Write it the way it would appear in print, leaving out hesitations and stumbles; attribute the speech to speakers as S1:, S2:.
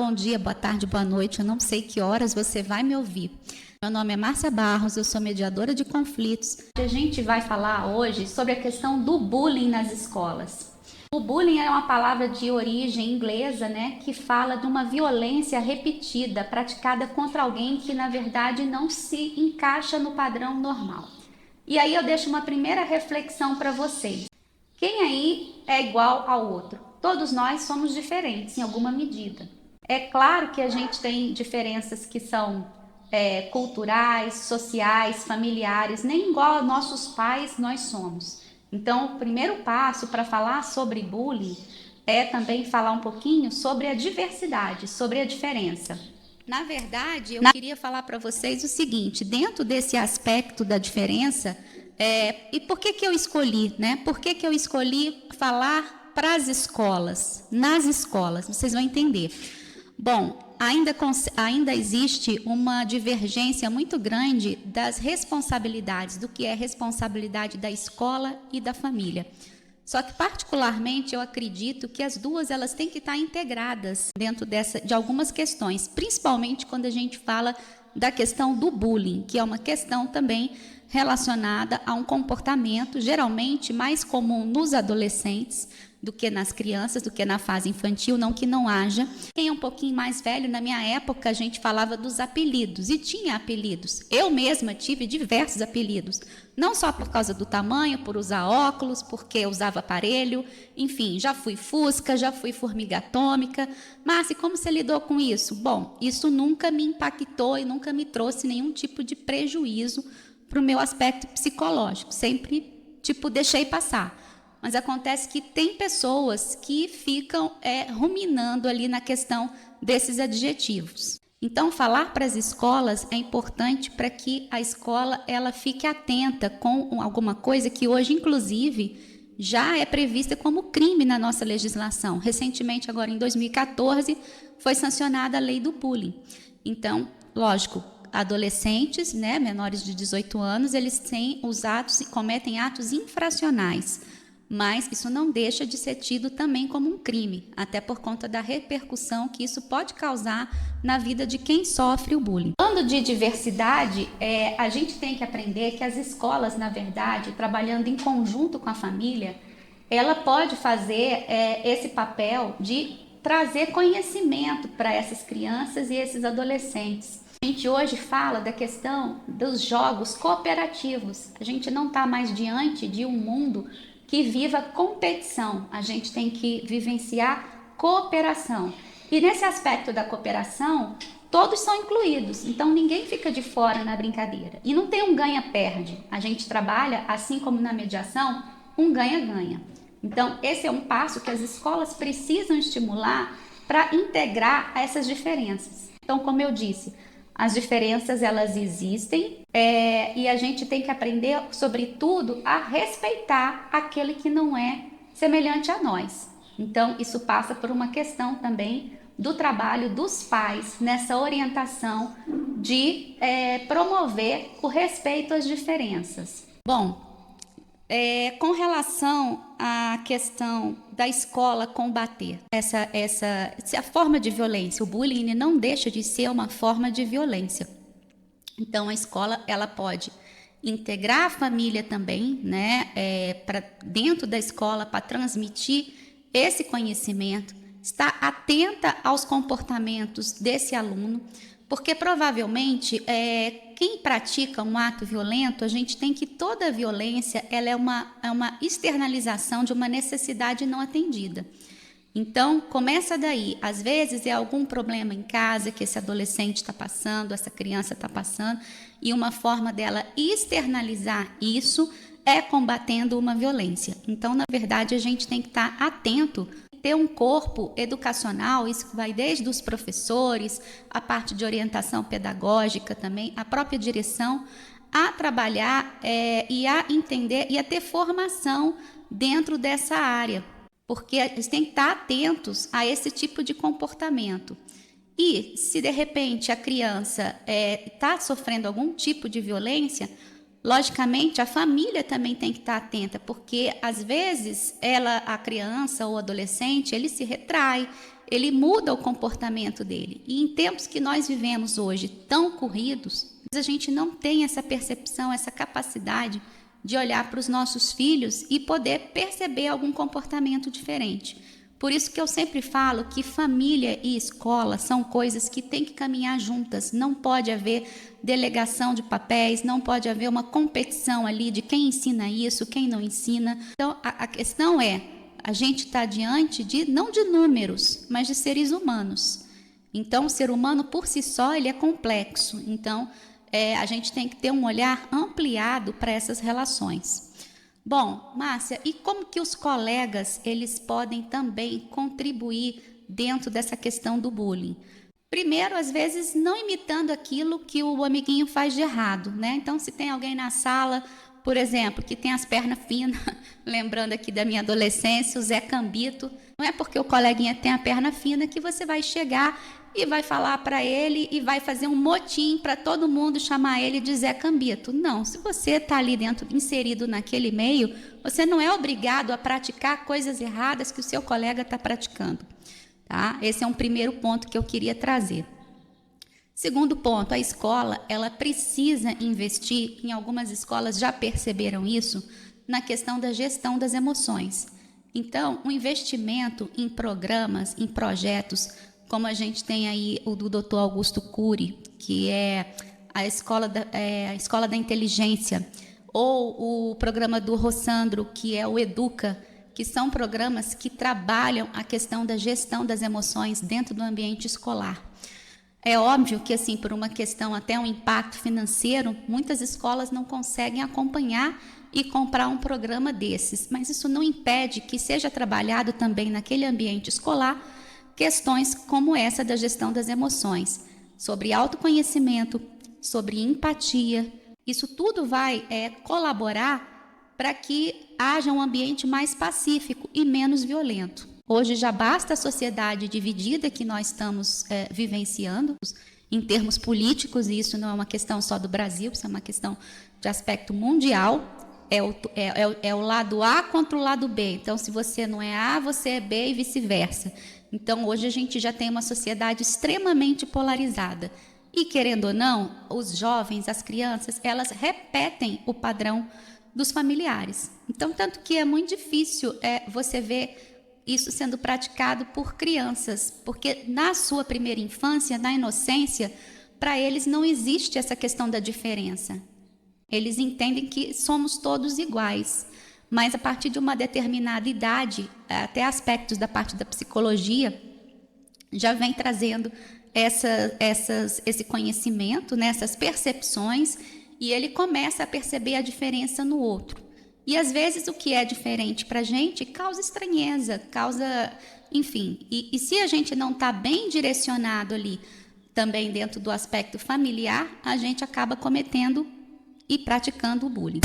S1: bom dia, boa tarde, boa noite. Eu não sei que horas você vai me ouvir. Meu nome é Márcia Barros, eu sou mediadora de conflitos. A gente vai falar hoje sobre a questão do bullying nas escolas. O bullying é uma palavra de origem inglesa, né, que fala de uma violência repetida, praticada contra alguém que, na verdade, não se encaixa no padrão normal. E aí eu deixo uma primeira reflexão para vocês. Quem aí é igual ao outro? Todos nós somos diferentes em alguma medida. É claro que a gente tem diferenças que são culturais, sociais, familiares, nem igual a nossos pais nós somos. Então, o primeiro passo para falar sobre bullying é também falar um pouquinho sobre a diversidade, sobre a diferença. Na verdade, eu queria falar para vocês o seguinte, dentro desse aspecto da diferença, e por que eu escolhi, né? Por que eu escolhi falar para as escolas, nas escolas? Vocês vão entender. Bom, ainda existe uma divergência muito grande das responsabilidades, do que é responsabilidade da escola e da família. Só que, particularmente, eu acredito que as duas elas têm que estar integradas dentro de algumas questões, principalmente quando a gente fala da questão do bullying, que é uma questão também relacionada a um comportamento geralmente mais comum nos adolescentes do que nas crianças, do que na fase infantil, não que não haja. Quem é um pouquinho mais velho, na minha época, a gente falava dos apelidos, e tinha apelidos. Eu mesma tive diversos apelidos, não só por causa do tamanho, por usar óculos, porque eu usava aparelho, enfim, já fui fusca, já fui formiga atômica. Mas e como você lidou com isso? Bom, isso nunca me impactou e nunca me trouxe nenhum tipo de prejuízo para o meu aspecto psicológico, sempre, deixei passar. Mas acontece que tem pessoas que ficam ruminando ali na questão desses adjetivos. Então, falar para as escolas é importante para que a escola ela fique atenta com alguma coisa que hoje, inclusive, já é prevista como crime na nossa legislação. Recentemente, agora em 2014, foi sancionada a lei do bullying. Então, lógico, adolescentes, né, menores de 18 anos, eles têm os atos, cometem atos infracionais. Mas isso não deixa de ser tido também como um crime, até por conta da repercussão que isso pode causar na vida de quem sofre o bullying. Falando de diversidade, a gente tem que aprender que as escolas, na verdade, trabalhando em conjunto com a família, ela pode fazer esse papel de trazer conhecimento para essas crianças e esses adolescentes. A gente hoje fala da questão dos jogos cooperativos. A gente não está mais diante de um mundo que viva competição, a gente tem que vivenciar cooperação. E nesse aspecto da cooperação, todos são incluídos, então ninguém fica de fora na brincadeira. E não tem um ganha-perde, a gente trabalha, assim como na mediação, um ganha-ganha. Então, esse é um passo que as escolas precisam estimular para integrar essas diferenças. Então, como eu disse, as diferenças elas existem e a gente tem que aprender, sobretudo, a respeitar aquele que não é semelhante a nós. Então, isso passa por uma questão também do trabalho dos pais nessa orientação de promover o respeito às diferenças. Bom, com relação à questão da escola combater essa forma de violência, o bullying não deixa de ser uma forma de violência. Então, a escola ela pode integrar a família também, né, dentro da escola para transmitir esse conhecimento, estar atenta aos comportamentos desse aluno, porque provavelmente quem pratica um ato violento, a gente tem que toda violência ela é uma externalização de uma necessidade não atendida. Então, começa daí. Às vezes é algum problema em casa que esse adolescente está passando, essa criança está passando, e uma forma dela externalizar isso é combatendo uma violência. Então, na verdade, a gente tem que estar atento, ter um corpo educacional, isso vai desde os professores, a parte de orientação pedagógica também, a própria direção, a trabalhar e a entender e a ter formação dentro dessa área, porque eles têm que estar atentos a esse tipo de comportamento. E se de repente a criança está sofrendo algum tipo de violência, logicamente a família também tem que estar atenta, porque às vezes a criança ou adolescente, ele se retrai, ele muda o comportamento dele. E em tempos que nós vivemos hoje tão corridos, a gente não tem essa percepção, essa capacidade de olhar para os nossos filhos e poder perceber algum comportamento diferente. Por isso que eu sempre falo que família e escola são coisas que têm que caminhar juntas. Não pode haver delegação de papéis, não pode haver uma competição ali de quem ensina isso, quem não ensina. Então, a questão é, a gente está diante de, não de números, mas de seres humanos. Então, o ser humano por si só, ele é complexo. Então, a gente tem que ter um olhar ampliado para essas relações. Bom, Márcia, e como que os colegas, eles podem também contribuir dentro dessa questão do bullying? Primeiro, às vezes, não imitando aquilo que o amiguinho faz de errado, né? Então, se tem alguém na sala, por exemplo, que tem as pernas finas, lembrando aqui da minha adolescência, o Zé Cambito, não é porque o coleguinha tem a perna fina que você vai chegar e vai falar para ele e vai fazer um motim para todo mundo chamar ele de Zé Cambito. Não, se você está ali dentro, inserido naquele meio, você não é obrigado a praticar coisas erradas que o seu colega está praticando. Tá? Esse é um primeiro ponto que eu queria trazer. Segundo ponto, a escola, ela precisa investir, em algumas escolas já perceberam isso, na questão da gestão das emoções. Então, o investimento em programas, em projetos, como a gente tem aí o do Dr. Augusto Cury, que é a Escola da Inteligência, ou o programa do Rossandro, que é o Educa, que são programas que trabalham a questão da gestão das emoções dentro do ambiente escolar. É óbvio que, assim, por uma questão até um impacto financeiro, muitas escolas não conseguem acompanhar e comprar um programa desses, mas isso não impede que seja trabalhado também naquele ambiente escolar questões como essa da gestão das emoções, sobre autoconhecimento, sobre empatia. Isso tudo vai colaborar para que haja um ambiente mais pacífico e menos violento. Hoje já basta a sociedade dividida que nós estamos vivenciando em termos políticos, e isso não é uma questão só do Brasil, isso é uma questão de aspecto mundial. É o lado A contra o lado B. Então, se você não é A, você é B e vice-versa. Então, hoje a gente já tem uma sociedade extremamente polarizada. E, querendo ou não, os jovens, as crianças, elas repetem o padrão dos familiares. Então, tanto que é muito difícil você ver isso sendo praticado por crianças, porque na sua primeira infância, na inocência, para eles não existe essa questão da diferença. Eles entendem que somos todos iguais. Mas a partir de uma determinada idade, até aspectos da parte da psicologia, já vem trazendo esse conhecimento, né, essas percepções, e ele começa a perceber a diferença no outro. E às vezes o que é diferente para a gente causa estranheza, causa, enfim. E se a gente não está bem direcionado ali, também dentro do aspecto familiar, a gente acaba cometendo e praticando o bullying.